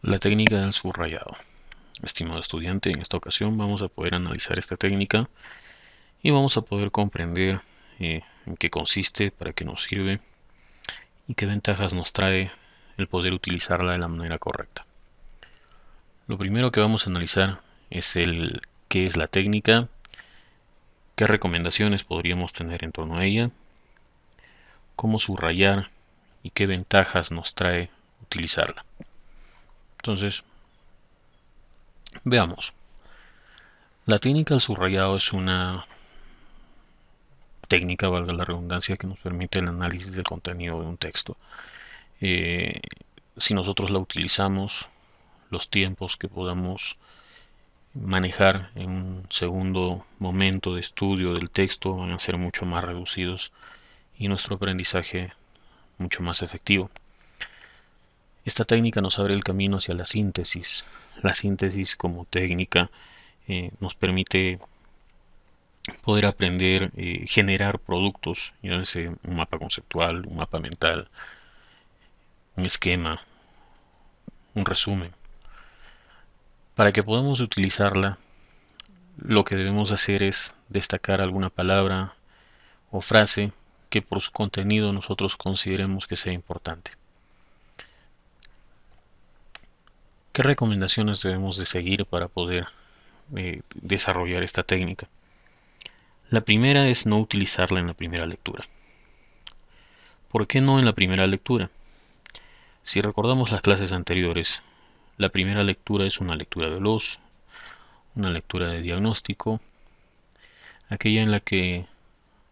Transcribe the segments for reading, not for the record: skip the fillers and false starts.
La técnica del subrayado. Estimado estudiante, en esta ocasión vamos a poder analizar esta técnica y vamos a poder comprender en qué consiste, para qué nos sirve y qué ventajas nos trae el poder utilizarla de la manera correcta. Lo primero que vamos a analizar es qué es la técnica, qué recomendaciones podríamos tener en torno a ella, cómo subrayar y qué ventajas nos trae utilizarla. Entonces, veamos. La técnica del subrayado es una técnica, valga la redundancia, que nos permite el análisis del contenido de un texto. Eh, si nosotros la utilizamos, los tiempos que podamos manejar en un segundo momento de estudio del texto van a ser mucho más reducidos y nuestro aprendizaje mucho más efectivo. Esta técnica nos abre el camino hacia la síntesis. La síntesis como técnica nos permite poder aprender, generar productos, ya sea un mapa conceptual, un mapa mental, un esquema, un resumen. Para que podamos utilizarla, lo que debemos hacer es destacar alguna palabra o frase que por su contenido nosotros consideremos que sea importante. ¿Qué recomendaciones debemos de seguir para poder desarrollar esta técnica? La primera es no utilizarla en la primera lectura. ¿Por qué no en la primera lectura? Si recordamos las clases anteriores, la primera lectura es una lectura veloz, una lectura de diagnóstico, aquella en la que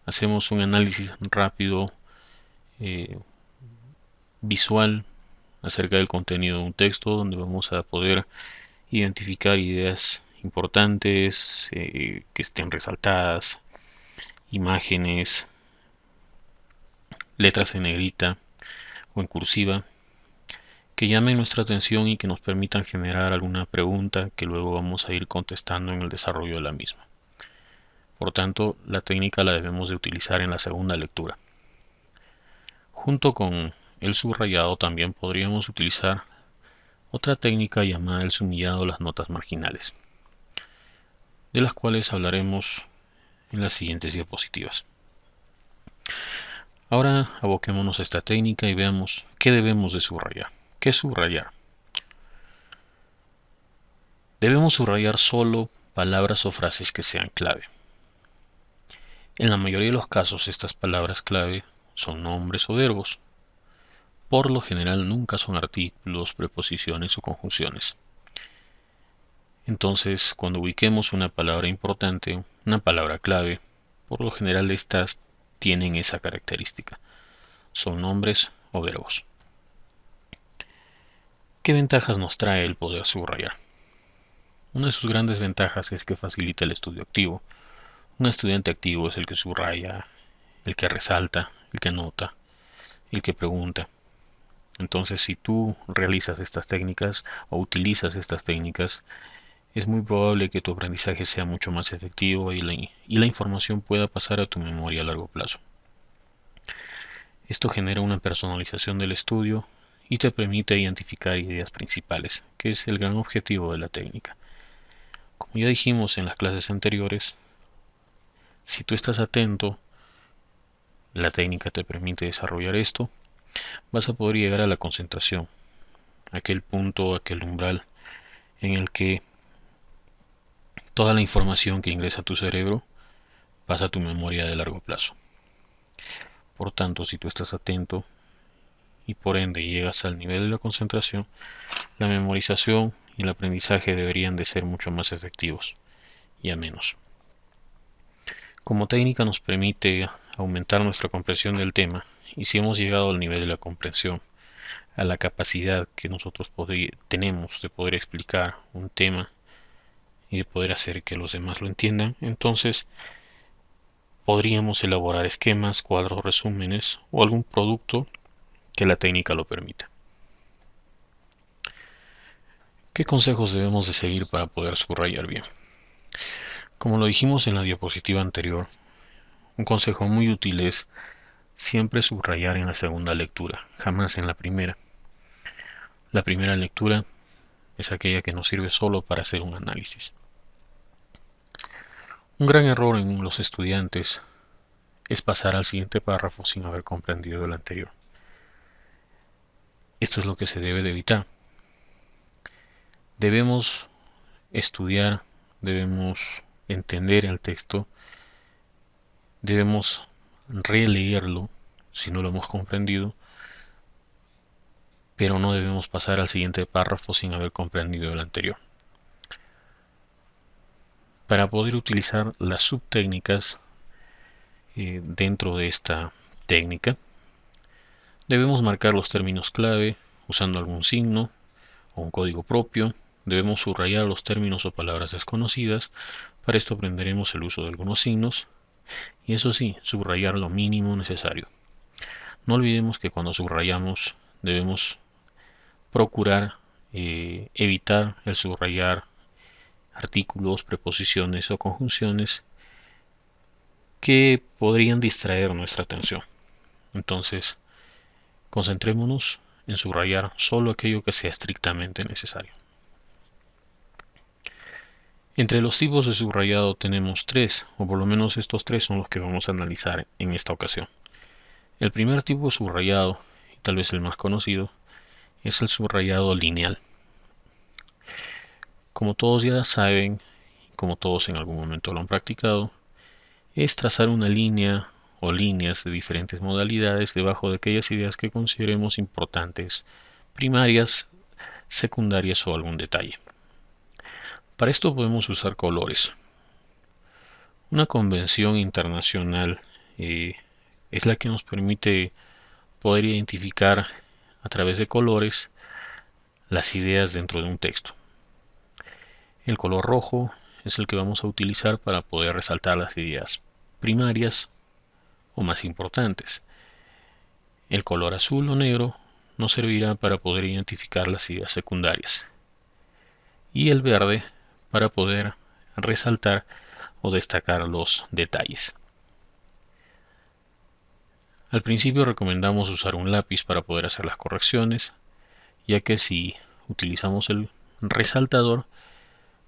hacemos un análisis rápido, eh, visual, acerca del contenido de un texto, donde vamos a poder identificar ideas importantes, que estén resaltadas, imágenes, letras en negrita o en cursiva, que llamen nuestra atención y que nos permitan generar alguna pregunta que luego vamos a ir contestando en el desarrollo de la misma. Por tanto, la técnica la debemos de utilizar en la segunda lectura. Junto con el subrayado también podríamos utilizar otra técnica llamada el sumillado de las notas marginales, de las cuales hablaremos en las siguientes diapositivas. Ahora aboquémonos a esta técnica y veamos qué debemos de subrayar. ¿Qué subrayar? Debemos subrayar solo palabras o frases que sean clave. En la mayoría de los casos estas palabras clave son nombres o verbos. Por lo general nunca son artículos, preposiciones o conjunciones. Entonces, cuando ubiquemos una palabra importante, una palabra clave, por lo general estas tienen esa característica. Son nombres o verbos. ¿Qué ventajas nos trae el poder subrayar? Una de sus grandes ventajas es que facilita el estudio activo. Un estudiante activo es el que subraya, el que resalta, el que anota, el que pregunta. Entonces, si tú realizas estas técnicas o utilizas estas técnicas, es muy probable que tu aprendizaje sea mucho más efectivo y la información pueda pasar a tu memoria a largo plazo. Esto genera una personalización del estudio y te permite identificar ideas principales, que es el gran objetivo de la técnica. Como ya dijimos en las clases anteriores, si tú estás atento, la técnica te permite desarrollar esto, vas a poder llegar a la concentración, aquel punto, aquel umbral en el que toda la información que ingresa a tu cerebro pasa a tu memoria de largo plazo. Por tanto, si tú estás atento y por ende llegas al nivel de la concentración, la memorización y el aprendizaje deberían de ser mucho más efectivos y amenos. Como técnica nos permite aumentar nuestra comprensión del tema, y si hemos llegado al nivel de la comprensión, a la capacidad que nosotros tenemos de poder explicar un tema y de poder hacer que los demás lo entiendan, entonces podríamos elaborar esquemas, cuadros, resúmenes o algún producto que la técnica lo permita. ¿Qué consejos debemos de seguir para poder subrayar bien? Como lo dijimos en la diapositiva anterior, un consejo muy útil es siempre subrayar en la segunda lectura, jamás en la primera. La primera lectura es aquella que nos sirve solo para hacer un análisis. Un gran error en los estudiantes es pasar al siguiente párrafo sin haber comprendido el anterior. Esto es lo que se debe de evitar. Debemos estudiar, debemos entender el texto, debemos releerlo si no lo hemos comprendido, pero no debemos pasar al siguiente párrafo sin haber comprendido el anterior. Para poder utilizar las subtécnicas dentro de esta técnica, debemos marcar los términos clave usando algún signo o un código propio. Debemos subrayar los términos o palabras desconocidas. Para esto aprenderemos el uso de algunos signos y, eso sí, subrayar lo mínimo necesario. No olvidemos que cuando subrayamos debemos procurar evitar el subrayar artículos, preposiciones o conjunciones que podrían distraer nuestra atención. Entonces, concentrémonos en subrayar solo aquello que sea estrictamente necesario. Entre los tipos de subrayado tenemos tres, o por lo menos estos tres son los que vamos a analizar en esta ocasión. El primer tipo de subrayado, y tal vez el más conocido, es el subrayado lineal. Como todos ya saben, como todos en algún momento lo han practicado, es trazar una línea o líneas de diferentes modalidades debajo de aquellas ideas que consideremos importantes, primarias, secundarias o algún detalle. Para esto podemos usar colores. Una convención internacional es la que nos permite poder identificar a través de colores las ideas dentro de un texto. El color rojo es el que vamos a utilizar para poder resaltar las ideas primarias o más importantes. El color azul o negro nos servirá para poder identificar las ideas secundarias. Y el verde para poder resaltar o destacar los detalles. Al principio recomendamos usar un lápiz para poder hacer las correcciones, ya que si utilizamos el resaltador,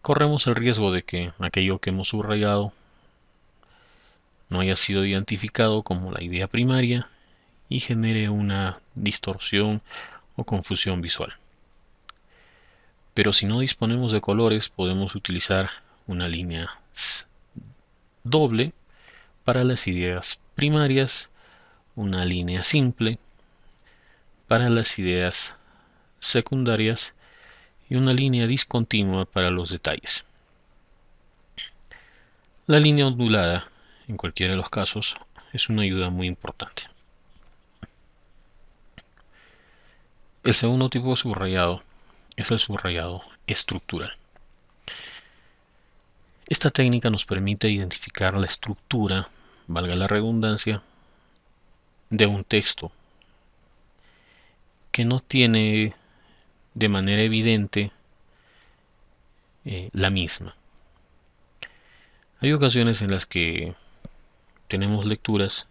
corremos el riesgo de que aquello que hemos subrayado no haya sido identificado como la idea primaria y genere una distorsión o confusión visual. Pero si no disponemos de colores, podemos utilizar una línea doble para las ideas primarias, una línea simple para las ideas secundarias y una línea discontinua para los detalles. La línea ondulada, en cualquiera de los casos, es una ayuda muy importante. El segundo tipo de subrayado es el subrayado estructural. Esta técnica nos permite identificar la estructura, valga la redundancia, de un texto que no tiene de manera evidente la misma. Hay ocasiones en las que tenemos lecturas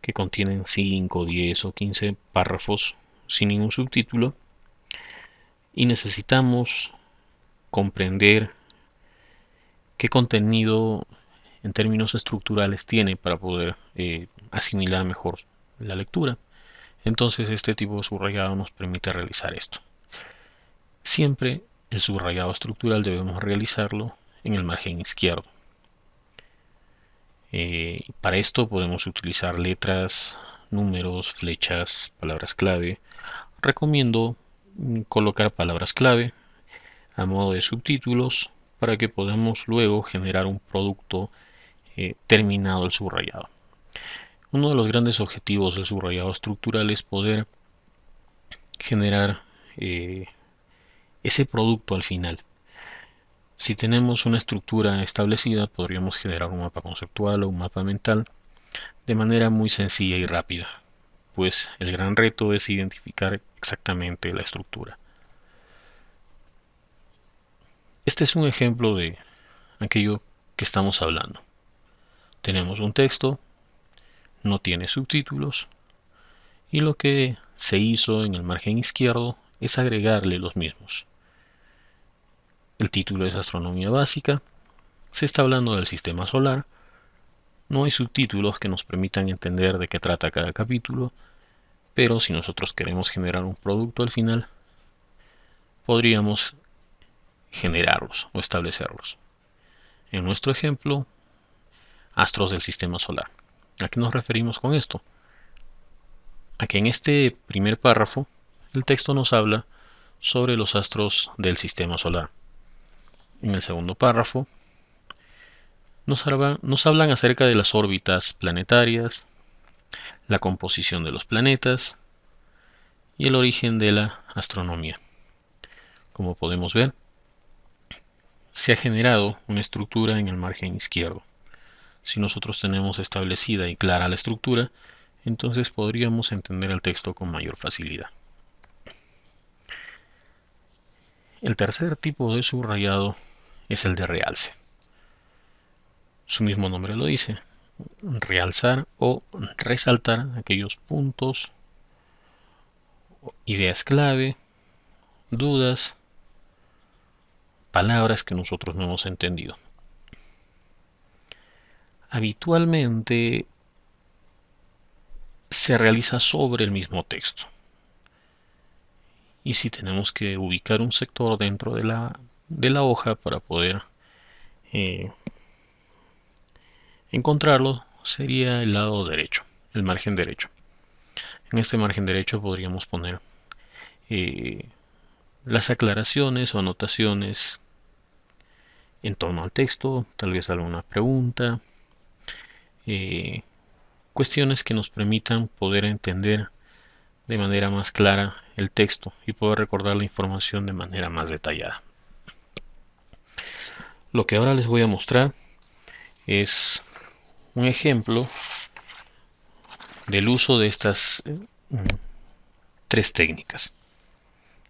que contienen 5, 10 o 15 párrafos sin ningún subtítulo y necesitamos comprender qué contenido en términos estructurales tiene para poder asimilar mejor la lectura. Entonces este tipo de subrayado nos permite realizar esto. Siempre el subrayado estructural debemos realizarlo en el margen izquierdo. Para esto podemos utilizar letras, números, flechas, palabras clave. Recomiendo colocar palabras clave a modo de subtítulos para que podamos luego generar un producto terminado el subrayado. Uno de los grandes objetivos del subrayado estructural es poder generar ese producto al final. Si tenemos una estructura establecida, podríamos generar un mapa conceptual o un mapa mental de manera muy sencilla y rápida, pues el gran reto es identificar exactamente la estructura. Este es un ejemplo de aquello que estamos hablando. Tenemos un texto, no tiene subtítulos, y lo que se hizo en el margen izquierdo es agregarle los mismos. El título es Astronomía Básica. Se está hablando del sistema solar. No hay subtítulos que nos permitan entender de qué trata cada capítulo, pero si nosotros queremos generar un producto al final, podríamos generarlos o establecerlos. En nuestro ejemplo, astros del sistema solar. ¿A qué nos referimos con esto? A que en este primer párrafo el texto nos habla sobre los astros del sistema solar. En el segundo párrafo nos hablan acerca de las órbitas planetarias, la composición de los planetas y el origen de la astronomía. Como podemos ver, se ha generado una estructura en el margen izquierdo. Si nosotros tenemos establecida y clara la estructura, entonces podríamos entender el texto con mayor facilidad. El tercer tipo de subrayado es el de realce. Su mismo nombre lo dice, realzar o resaltar aquellos puntos, ideas clave, dudas, palabras que nosotros no hemos entendido. Habitualmente se realiza sobre el mismo texto. Y si tenemos que ubicar un sector dentro de la hoja para poder encontrarlo, sería el lado derecho, el margen derecho. En este margen derecho podríamos poner las aclaraciones o anotaciones en torno al texto, tal vez alguna pregunta, cuestiones que nos permitan poder entender de manera más clara el texto y poder recordar la información de manera más detallada. Lo que ahora les voy a mostrar es un ejemplo del uso de estas tres técnicas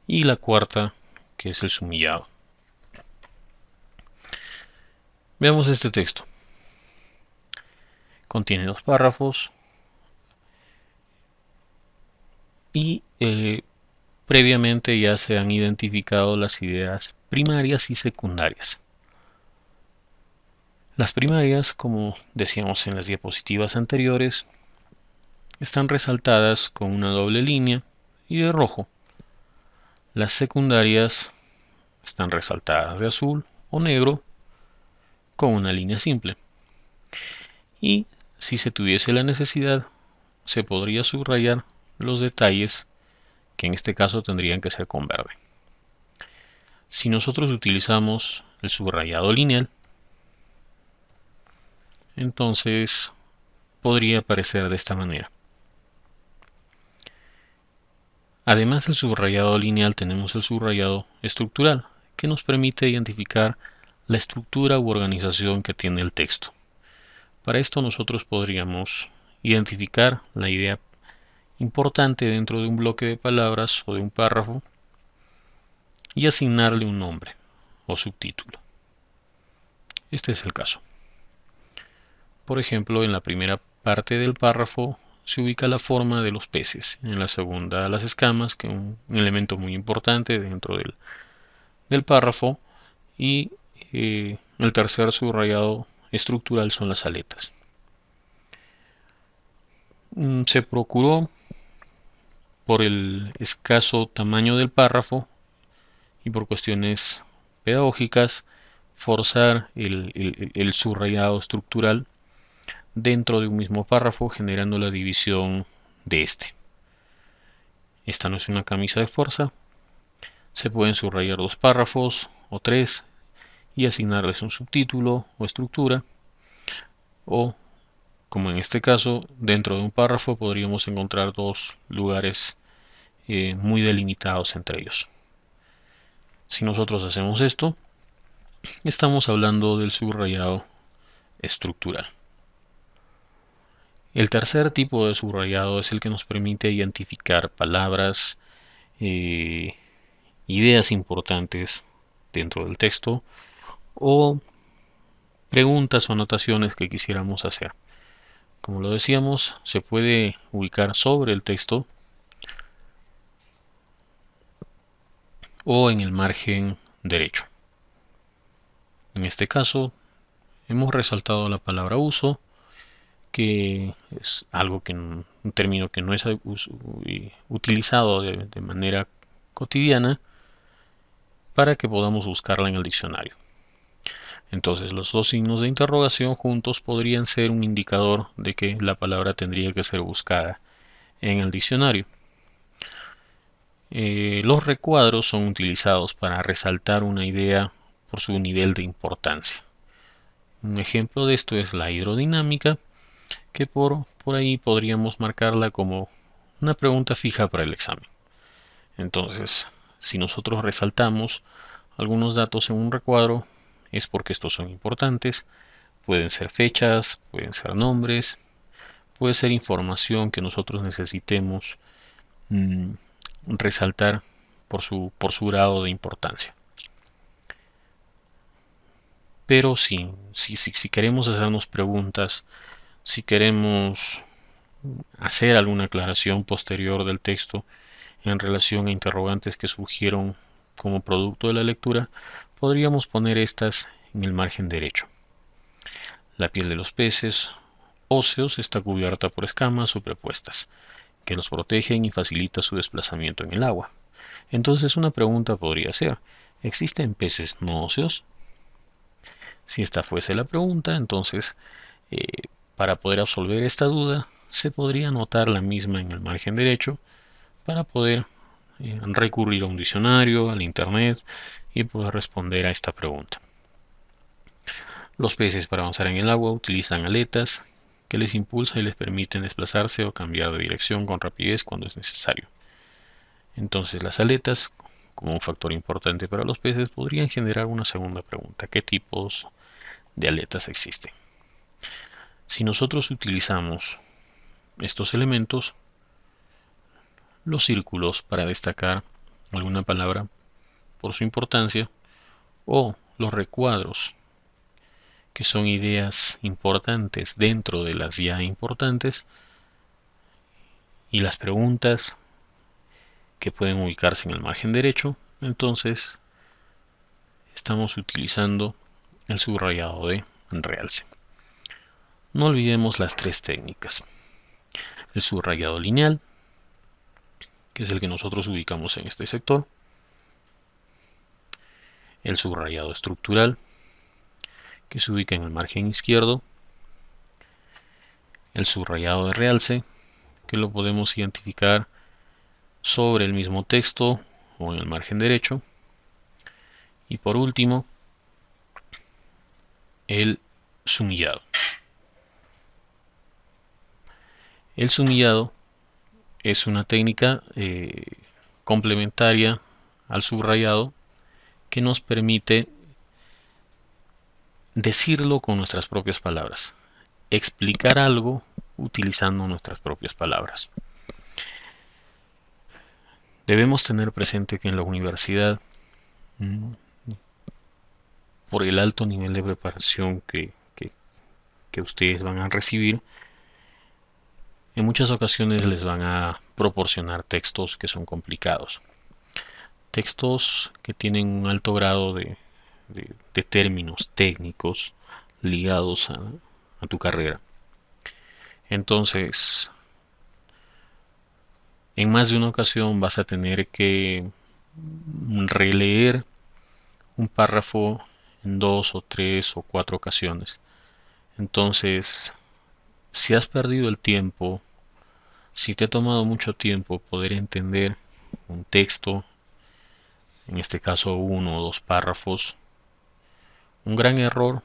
y la cuarta, que es el sumillado. Veamos este texto. Contiene 2 párrafos y previamente ya se han identificado las ideas primarias y secundarias. Las primarias, como decíamos en las diapositivas anteriores, están resaltadas con una doble línea y de rojo. Las secundarias están resaltadas de azul o negro con una línea simple. Y si se tuviese la necesidad, se podría subrayar los detalles que en este caso tendrían que ser con verde. Si nosotros utilizamos el subrayado lineal, entonces podría aparecer de esta manera. Además del subrayado lineal, tenemos el subrayado estructural, que nos permite identificar la estructura u organización que tiene el texto. Para esto nosotros podríamos identificar la idea importante dentro de un bloque de palabras o de un párrafo y asignarle un nombre o subtítulo. Este es el caso. Por ejemplo, en la primera parte del párrafo se ubica la forma de los peces, en la segunda las escamas, que es un elemento muy importante dentro del párrafo, y el tercer subrayado estructural son las aletas. Se procuró, por el escaso tamaño del párrafo y por cuestiones pedagógicas, forzar el subrayado estructural dentro de un mismo párrafo, generando la división de este. Esta no es una camisa de fuerza. Se pueden subrayar 2 párrafos o 3 y asignarles un subtítulo o estructura, o como en este caso, dentro de un párrafo podríamos encontrar 2 lugares muy delimitados entre ellos. Si nosotros hacemos esto, estamos hablando del subrayado estructural. El tercer tipo de subrayado es el que nos permite identificar palabras, ideas importantes dentro del texto o preguntas o anotaciones que quisiéramos hacer. Como lo decíamos, se puede ubicar sobre el texto o en el margen derecho. En este caso, hemos resaltado la palabra uso, que es algo un término que no es utilizado de manera cotidiana, para que podamos buscarla en el diccionario. Entonces, los dos signos de interrogación juntos podrían ser un indicador de que la palabra tendría que ser buscada en el diccionario. Los recuadros son utilizados para resaltar una idea por su nivel de importancia. Un ejemplo de esto es la hidrodinámica, que por ahí podríamos marcarla como una pregunta fija para el examen. Entonces, si nosotros resaltamos algunos datos en un recuadro, es porque estos son importantes. Pueden ser fechas, pueden ser nombres, puede ser información que nosotros necesitemos resaltar por su grado de importancia. Pero si queremos hacernos preguntas, si queremos hacer alguna aclaración posterior del texto en relación a interrogantes que surgieron como producto de la lectura, podríamos poner estas en el margen derecho. La piel de los peces óseos está cubierta por escamas superpuestas, que los protegen y facilita su desplazamiento en el agua. Entonces una pregunta podría ser, ¿existen peces no óseos? Si esta fuese la pregunta, entonces para poder absolver esta duda, se podría anotar la misma en el margen derecho para poder recurrir a un diccionario, al internet y poder responder a esta pregunta. Los peces para avanzar en el agua utilizan aletas que les impulsan y les permiten desplazarse o cambiar de dirección con rapidez cuando es necesario. Entonces las aletas, como un factor importante para los peces, podrían generar una segunda pregunta: ¿qué tipos de aletas existen? Si nosotros utilizamos estos elementos, los círculos para destacar alguna palabra por su importancia, o los recuadros, que son ideas importantes dentro de las ya importantes, y las preguntas que pueden ubicarse en el margen derecho, entonces estamos utilizando el subrayado de realce. No olvidemos las tres técnicas: el subrayado lineal, que es el que nosotros ubicamos en este sector; el subrayado estructural, que se ubica en el margen izquierdo; el subrayado de realce, que lo podemos identificar sobre el mismo texto o en el margen derecho; y por último, el sumillado. El sumillado es una técnica complementaria al subrayado, que nos permite decirlo con nuestras propias palabras, explicar algo utilizando nuestras propias palabras. Debemos tener presente que en la universidad, por el alto nivel de preparación que ustedes van a recibir, en muchas ocasiones les van a proporcionar textos que son complicados, textos que tienen un alto grado de términos técnicos ligados a tu carrera. Entonces, en más de una ocasión vas a tener que releer un párrafo en 2 o 3 o 4 ocasiones. Entonces, si has perdido el tiempo, si te ha tomado mucho tiempo poder entender un texto, en este caso 1 o 2 párrafos, un gran error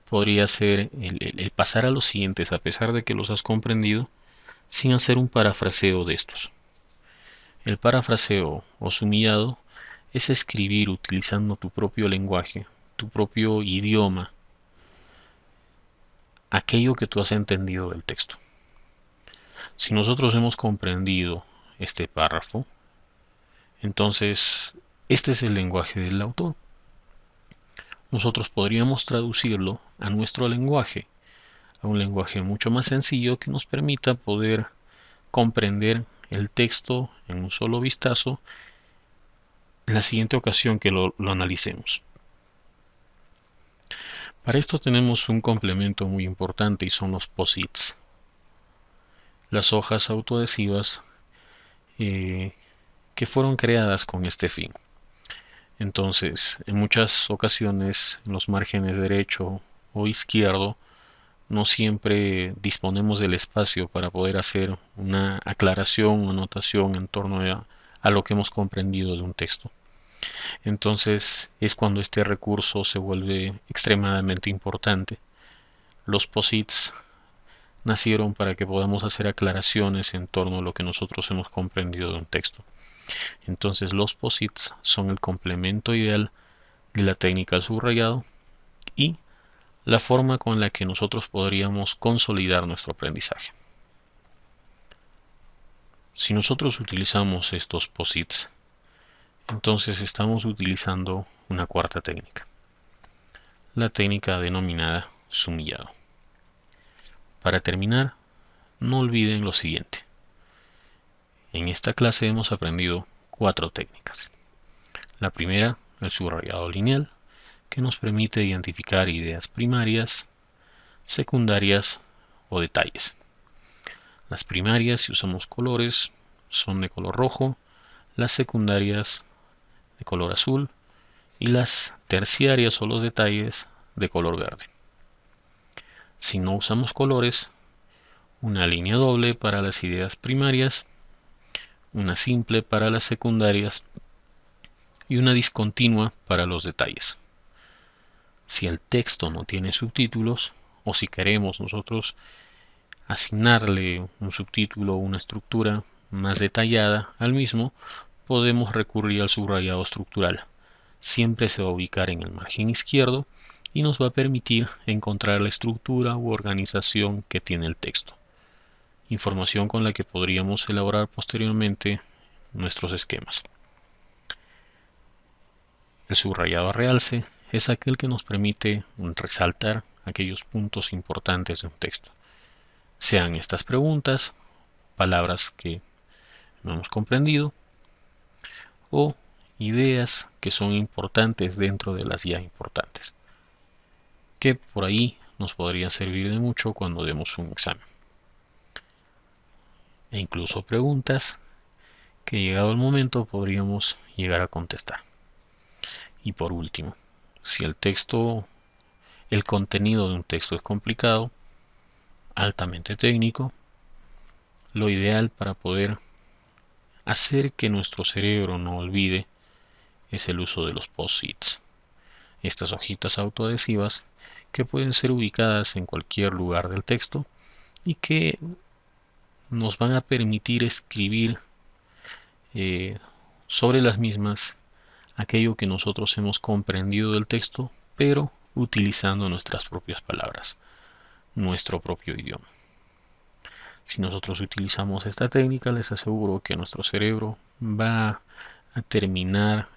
podría ser el pasar a los siguientes a pesar de que los has comprendido, sin hacer un parafraseo de estos. El parafraseo o sumillado es escribir utilizando tu propio lenguaje, tu propio idioma, aquello que tú has entendido del texto. Si nosotros hemos comprendido este párrafo, entonces este es el lenguaje del autor. Nosotros podríamos traducirlo a nuestro lenguaje, a un lenguaje mucho más sencillo que nos permita poder comprender el texto en un solo vistazo en la siguiente ocasión que lo analicemos. Para esto tenemos un complemento muy importante y son los POSITs, las hojas autoadhesivas que fueron creadas con este fin. Entonces, en muchas ocasiones, en los márgenes derecho o izquierdo, no siempre disponemos del espacio para poder hacer una aclaración o anotación en torno a lo que hemos comprendido de un texto. Entonces es cuando este recurso se vuelve extremadamente importante. Los POSITs nacieron para que podamos hacer aclaraciones en torno a lo que nosotros hemos comprendido de un texto. Entonces los POSITs son el complemento ideal de la técnica del subrayado y la forma con la que nosotros podríamos consolidar nuestro aprendizaje. Si nosotros utilizamos estos POSITs, entonces estamos utilizando una cuarta técnica, la técnica denominada sumillado. Para terminar, no olviden lo siguiente. En esta clase hemos aprendido 4 técnicas. La primera, el subrayado lineal, que nos permite identificar ideas primarias, secundarias o detalles. Las primarias, si usamos colores, son de color rojo, las secundarias de color azul y las terciarias o los detalles de color verde. Si no usamos colores, una línea doble para las ideas primarias, una simple para las secundarias y una discontinua para los detalles. Si el texto no tiene subtítulos o si queremos nosotros asignarle un subtítulo o una estructura más detallada al mismo, podemos recurrir al subrayado estructural. Siempre se va a ubicar en el margen izquierdo y nos va a permitir encontrar la estructura u organización que tiene el texto. Información con la que podríamos elaborar posteriormente nuestros esquemas. El subrayado a realce es aquel que nos permite resaltar aquellos puntos importantes de un texto. Sean estas preguntas, palabras que no hemos comprendido o ideas que son importantes dentro de las ya importantes, que por ahí nos podrían servir de mucho cuando demos un examen. E incluso preguntas que llegado el momento podríamos llegar a contestar. Y por último, si el contenido de un texto es complicado, altamente técnico, lo ideal para poder hacer que nuestro cerebro no olvide es el uso de los POSITs, estas hojitas autoadhesivas que pueden ser ubicadas en cualquier lugar del texto y que nos van a permitir escribir sobre las mismas aquello que nosotros hemos comprendido del texto, pero utilizando nuestras propias palabras, nuestro propio idioma. Si nosotros utilizamos esta técnica, les aseguro que nuestro cerebro va a terminar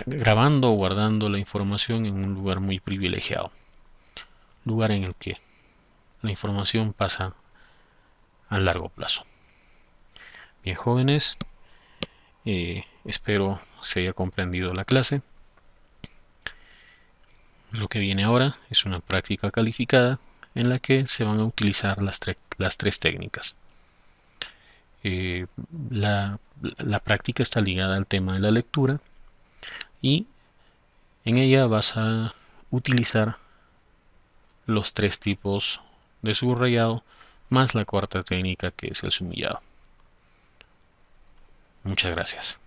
grabando o guardando la información en un lugar muy privilegiado, lugar en el que la información pasa a largo plazo. Bien, jóvenes, espero se haya comprendido la clase. Lo que viene ahora es una práctica calificada en la que se van a utilizar las 3 técnicas. La práctica está ligada al tema de la lectura y en ella vas a utilizar los 3 tipos de subrayado más la cuarta técnica que es el sumillado. Muchas gracias.